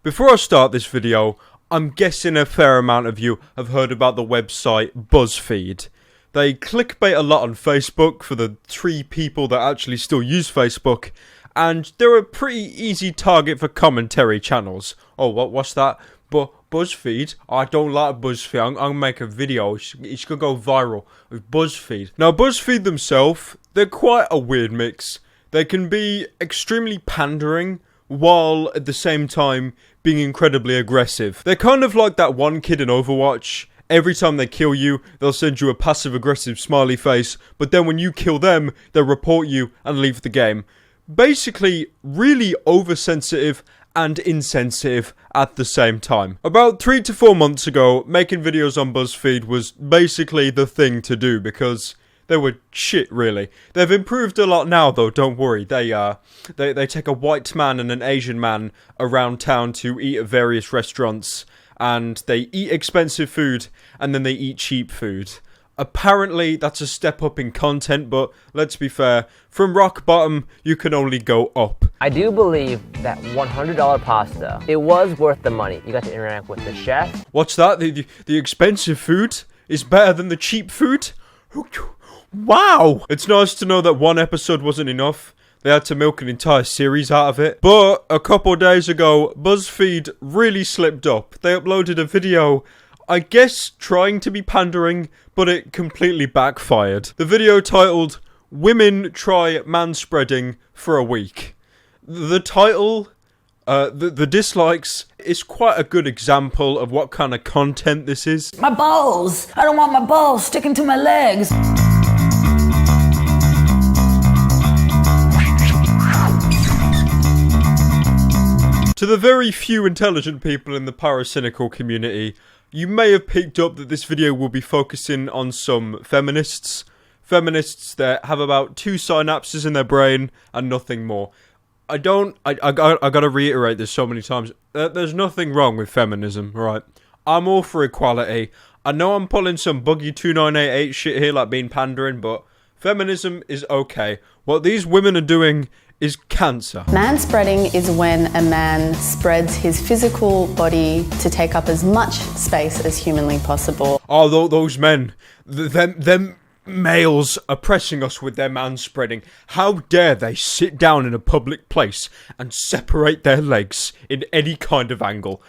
Before I start this video, I'm guessing a fair amount of you have heard about the website BuzzFeed. They clickbait a lot on Facebook for the 3 people that actually still use Facebook, and they're a pretty easy target for commentary channels. Oh, what's that? But BuzzFeed? I don't like BuzzFeed. I'm gonna make a video. It's gonna go viral with BuzzFeed. Now, BuzzFeed themselves, they're quite a weird mix. They can be extremely pandering, while at the same time being incredibly aggressive. They're kind of like that one kid in Overwatch. Every time they kill you, they'll send you a passive-aggressive smiley face, but then when you kill them, they'll report you and leave the game. Basically, really oversensitive and insensitive at the same time. About 3 to 4 months ago, making videos on BuzzFeed was basically the thing to do because they were shit, really. They've improved a lot now, though, don't worry. They take a white man and an Asian man around town to eat at various restaurants, and they eat expensive food, and then they eat cheap food. Apparently, that's a step up in content, but let's be fair, from rock bottom, you can only go up. I do believe that $100 pasta, it was worth the money. You got to interact with the chef. What's that? The expensive food is better than the cheap food? Wow! It's nice to know that one episode wasn't enough. They had to milk an entire series out of it. But a couple days ago, BuzzFeed really slipped up. They uploaded a video, I guess trying to be pandering, but it completely backfired. The video titled, "Women Try Manspreading for a Week." The title, the dislikes, is quite a good example of what kind of content this is. My balls! I don't want my balls sticking to my legs! To the very few intelligent people in the paracynical community, you may have picked up that this video will be focusing on some feminists. Feminists that have about 2 synapses in their brain and nothing more. I gotta reiterate this so many times. There's nothing wrong with feminism, right? I'm all for equality. I know I'm pulling some buggy 2988 shit here like being pandering, but feminism is okay. What these women are doing is cancer. Manspreading is when a man spreads his physical body to take up as much space as humanly possible. Oh, those men, them males oppressing us with their manspreading. How dare they sit down in a public place and separate their legs in any kind of angle?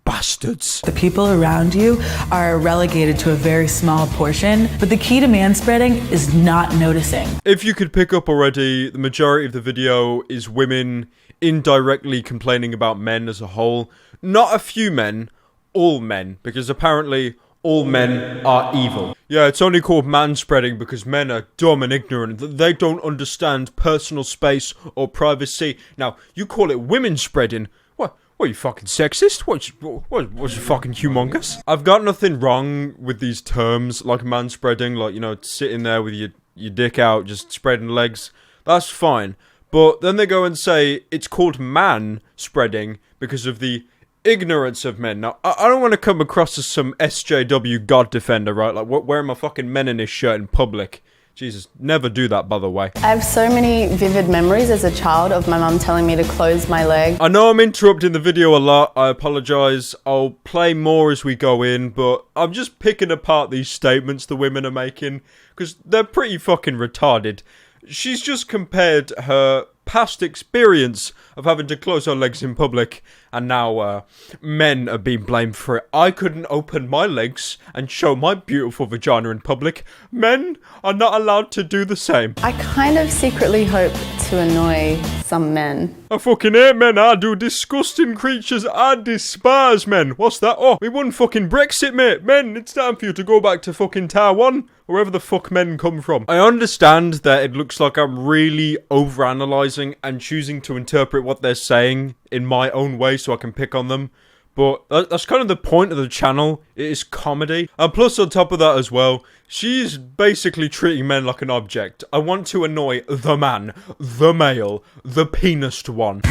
Bastards. The people around you are relegated to a very small portion, but the key to manspreading is not noticing. If you could pick up already, the majority of the video is women indirectly complaining about men as a whole. Not a few men, all men, because apparently all men are evil. Yeah, it's only called manspreading because men are dumb and ignorant. They don't understand personal space or privacy. Now, you call it women spreading. What are you, fucking sexist? What's you fucking humongous? I've got nothing wrong with these terms, like manspreading, like, you know, sitting there with your dick out, just spreading legs. That's fine. But then they go and say it's called man spreading because of the ignorance of men. Now, I don't want to come across as some SJW God defender, right? Like, wearing my fucking meninist shirt in public. Jesus, never do that, by the way. I have so many vivid memories as a child of my mum telling me to close my leg. I know I'm interrupting the video a lot. I apologise. I'll play more as we go in, but I'm just picking apart these statements the women are making because they're pretty fucking retarded. She's just compared her past experience of having to close her legs in public, and now men are being blamed for it. I couldn't open my legs and show my beautiful vagina in public. Men are not allowed to do the same. I kind of secretly hope to annoy some men. I fucking hate men, I do. Disgusting creatures, I despise men. What's that? Oh, we won fucking Brexit, mate. Men, it's time for you to go back to fucking Taiwan, wherever the fuck men come from. I understand that it looks like I'm really overanalyzing and choosing to interpret what they're saying in my own way so I can pick on them. But that's kind of the point of the channel. It is comedy. And plus, on top of that as well, she's basically treating men like an object. I want to annoy the man, the male, the penised one.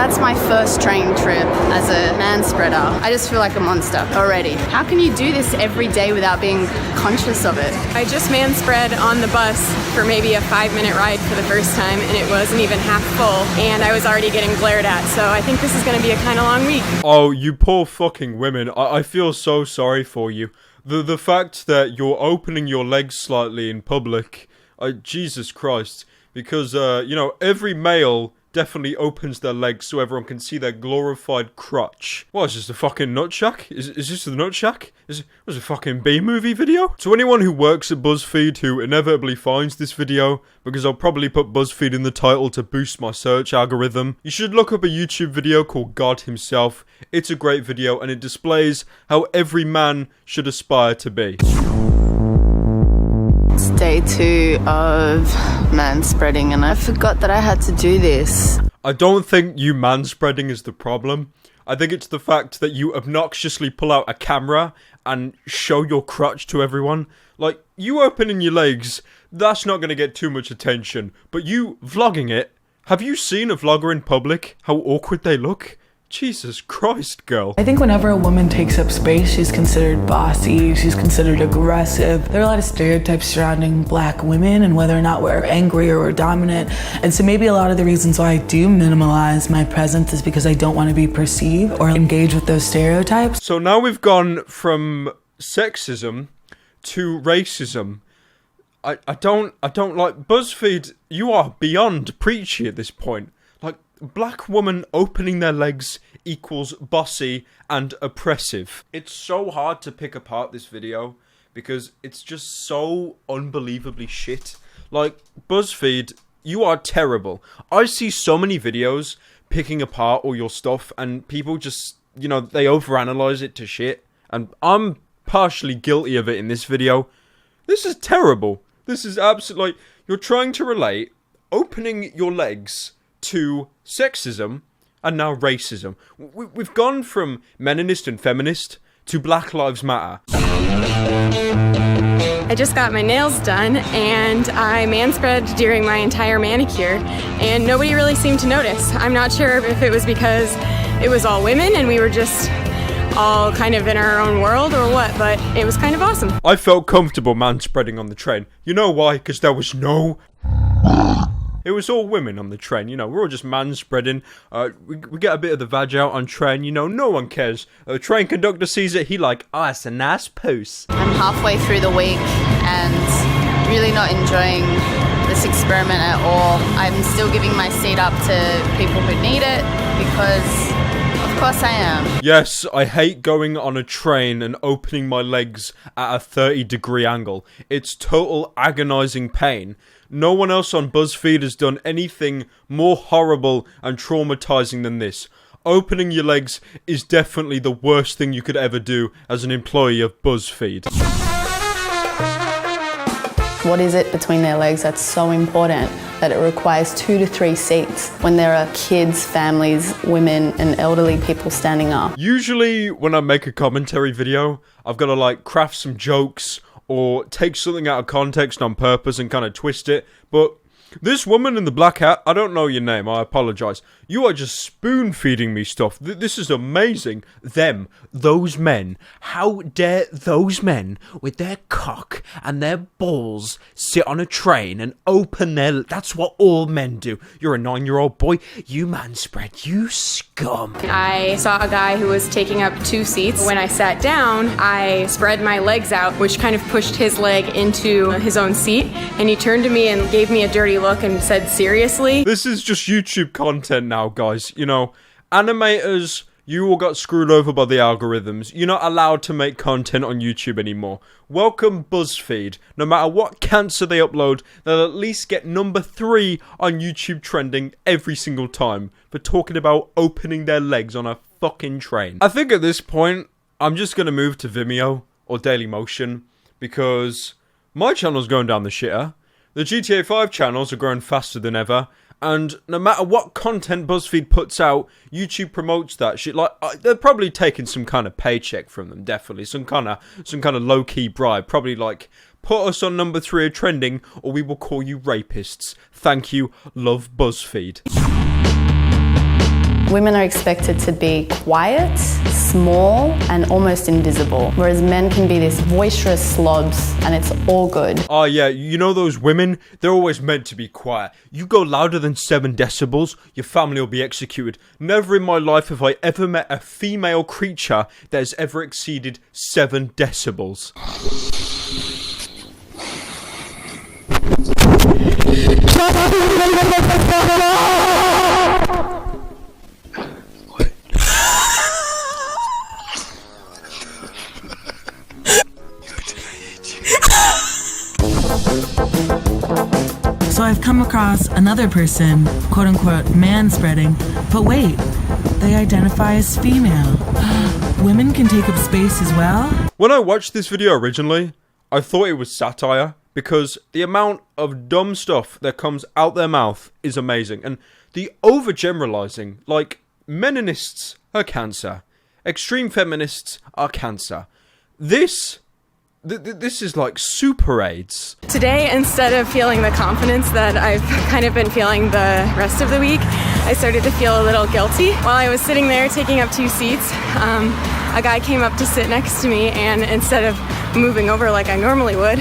That's my first train trip as a man spreader. I just feel like a monster already. How can you do this every day without being conscious of it? I just man spread on the bus for maybe a 5-minute ride for the first time, and it wasn't even half full, and I was already getting glared at, so I think this is going to be a kind of long week. Oh, you poor fucking women. I feel so sorry for you. The fact that you're opening your legs slightly in public, Jesus Christ. Because, every male definitely opens their legs so everyone can see their glorified crotch. What, is this a fucking nut shack? Is this the nut shack? Was it a fucking B-movie video? To anyone who works at BuzzFeed who inevitably finds this video, because I'll probably put BuzzFeed in the title to boost my search algorithm, you should look up a YouTube video called God Himself. It's a great video and it displays how every man should aspire to be. It's day 2 of manspreading and I forgot that I had to do this. I don't think you manspreading is the problem. I think it's the fact that you obnoxiously pull out a camera and show your crotch to everyone. Like, you opening your legs, that's not going to get too much attention. But you vlogging it, have you seen a vlogger in public? How awkward they look? Jesus Christ, girl. I think whenever a woman takes up space, she's considered bossy, she's considered aggressive. There are a lot of stereotypes surrounding black women and whether or not we're angry or we're dominant. And so maybe a lot of the reasons why I do minimalize my presence is because I don't want to be perceived or engage with those stereotypes. So now we've gone from sexism to racism. I don't like BuzzFeed. You are beyond preachy at this point. Like, black woman opening their legs equals bossy and oppressive. It's so hard to pick apart this video because it's just so unbelievably shit. Like, BuzzFeed, you are terrible. I see so many videos picking apart all your stuff and people just, they overanalyze it to shit. And I'm partially guilty of it in this video. This is terrible. This is absolutely, like, you're trying to relate opening your legs to sexism and now racism. We've gone from meninist and feminist to Black Lives Matter. I just got my nails done and I manspread during my entire manicure and nobody really seemed to notice. I'm not sure if it was because it was all women and we were just all kind of in our own world or what, but it was kind of awesome. I felt comfortable manspreading on the train. You know why? Because there was no... It was all women on the train, we're all just manspreading. We get a bit of the vag out on train, no one cares. The train conductor sees it, it's a nice poos. I'm halfway through the week and really not enjoying this experiment at all. I'm still giving my seat up to people who need it because of course I am. Yes, I hate going on a train and opening my legs at a 30-degree angle. It's total agonizing pain. No one else on BuzzFeed has done anything more horrible and traumatizing than this. Opening your legs is definitely the worst thing you could ever do as an employee of BuzzFeed. What is it between their legs that's so important that it requires 2 to 3 seats when there are kids, families, women and elderly people standing up? Usually when I make a commentary video, I've got to craft some jokes or take something out of context on purpose and kind of twist it, but this woman in the black hat, I don't know your name, I apologize. You are just spoon-feeding me stuff. This is amazing. Those men, how dare those men with their cock and their balls sit on a train and open their... That's what all men do. You're a 9-year-old boy, you manspread, you scum. I saw a guy who was taking up 2 seats. When I sat down, I spread my legs out, which kind of pushed his leg into his own seat, and he turned to me and gave me a dirty look and said, seriously? This is just YouTube content now, guys. Animators, you all got screwed over by the algorithms. You're not allowed to make content on YouTube anymore. Welcome BuzzFeed. No matter what cancer they upload, they'll at least get number 3 on YouTube trending every single time for talking about opening their legs on a fucking train. I think at this point, I'm just gonna move to Vimeo or Dailymotion because my channel's going down the shitter. The GTA 5 channels are growing faster than ever, and no matter what content BuzzFeed puts out, YouTube promotes that shit. They're probably taking some kind of paycheck from them, definitely. Some kind of low-key bribe. Probably put us on number 3 of trending, or we will call you rapists. Thank you, love BuzzFeed. Women are expected to be quiet, small, and almost invisible, whereas men can be this boisterous slobs, and it's all good. Oh yeah, you know those women? They're always meant to be quiet. You go louder than 7 decibels, your family will be executed. Never in my life have I ever met a female creature that has ever exceeded 7 decibels. So I've come across another person, quote unquote, man-spreading, but wait, they identify as female. Women can take up space as well? When I watched this video originally, I thought it was satire, because the amount of dumb stuff that comes out their mouth is amazing, and the overgeneralizing, like, meninists are cancer, extreme feminists are cancer. This is like super AIDS. Today, instead of feeling the confidence that I've kind of been feeling the rest of the week, I started to feel a little guilty. While I was sitting there taking up 2 seats, a guy came up to sit next to me, and instead of moving over like I normally would,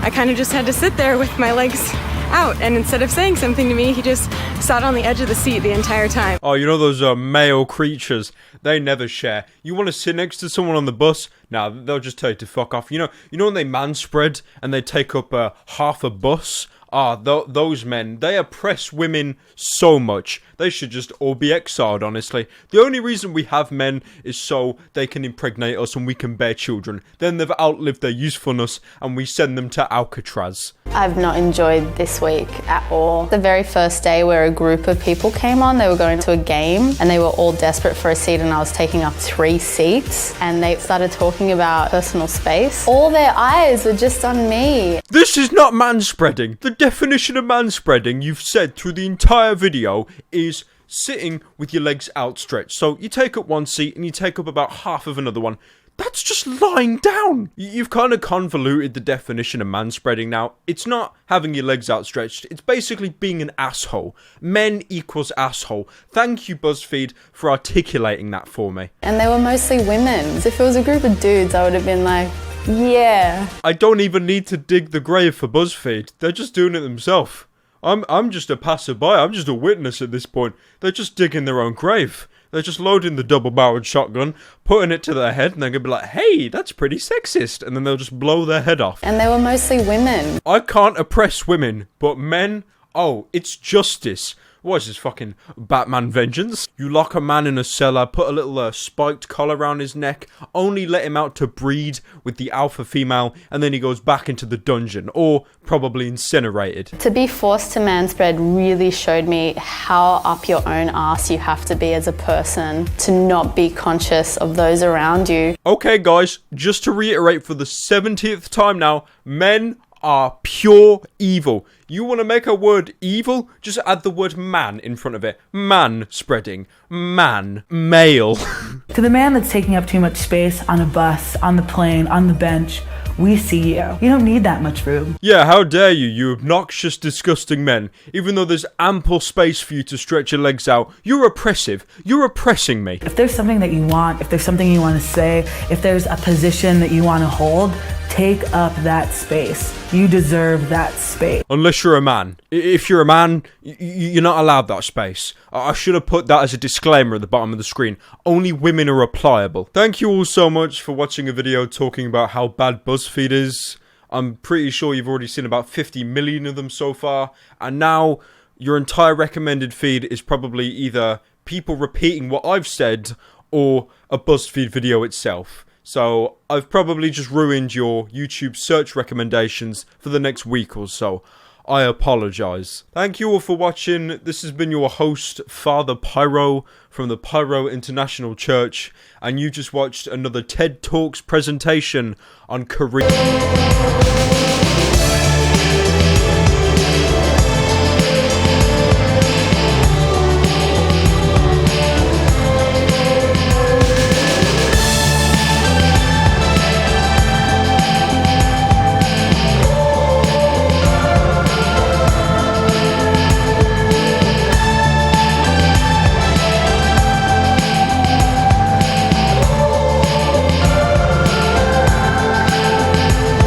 I kind of just had to sit there with my legs out, and instead of saying something to me, he just sat on the edge of the seat the entire time. Oh, you know those male creatures? They never share. You want to sit next to someone on the bus? Nah, they'll just tell you to fuck off. You know when they manspread and they take up half a bus? Those men, they oppress women so much. They should just all be exiled, honestly. The only reason we have men is so they can impregnate us and we can bear children. Then they've outlived their usefulness and we send them to Alcatraz. I've not enjoyed this week at all. The very first day where a group of people came on, they were going to a game and they were all desperate for a seat, and I was taking up 3 seats, and they started talking about personal space. All their eyes were just on me. This is not manspreading. The definition of manspreading you've said through the entire video is sitting with your legs outstretched. So you take up 1 seat and you take up about half of another one. That's just lying down. You've kind of convoluted the definition of manspreading now. It's not having your legs outstretched. It's basically being an asshole. Men equals asshole. Thank you, BuzzFeed, for articulating that for me. And they were mostly women. If it was a group of dudes, I would have been like, yeah. I don't even need to dig the grave for BuzzFeed. They're just doing it themselves. I'm just a passerby. I'm just a witness at this point. They're just digging their own grave. They're just loading the double-barreled shotgun, putting it to their head, and they're going to be like, hey, that's pretty sexist. And then they'll just blow their head off. And they were mostly women. I can't oppress women, but men, oh, it's justice. What is this, fucking Batman Vengeance? You lock a man in a cellar, put a little spiked collar around his neck, only let him out to breed with the alpha female, and then he goes back into the dungeon, or probably incinerated. To be forced to manspread really showed me how up your own ass you have to be as a person to not be conscious of those around you. Okay, guys, just to reiterate for the 70th time now, men are pure evil. You want to make a word evil? Just add the word man in front of it. Man spreading. Man. Male. To the man that's taking up too much space on a bus, on the plane, on the bench, we see you. You don't need that much room. Yeah, how dare you, you obnoxious, disgusting men. Even though there's ample space for you to stretch your legs out, you're oppressive. You're oppressing me. If there's something that you want, if there's something you want to say, if there's a position that you want to hold, take up that space. You deserve that space. Unless you're a man. If you're a man, you're not allowed that space. I should have put that as a disclaimer at the bottom of the screen. Only women are applicable. Thank you all so much for watching a video talking about how bad BuzzFeed is. I'm pretty sure you've already seen about 50 million of them so far. And now your entire recommended feed is probably either people repeating what I've said or a BuzzFeed video itself. So I've probably just ruined your YouTube search recommendations for the next week or so. I apologise. Thank you all for watching. This has been your host, Father Pyro, from the Pyro International Church, and you just watched another TED Talks presentation on career.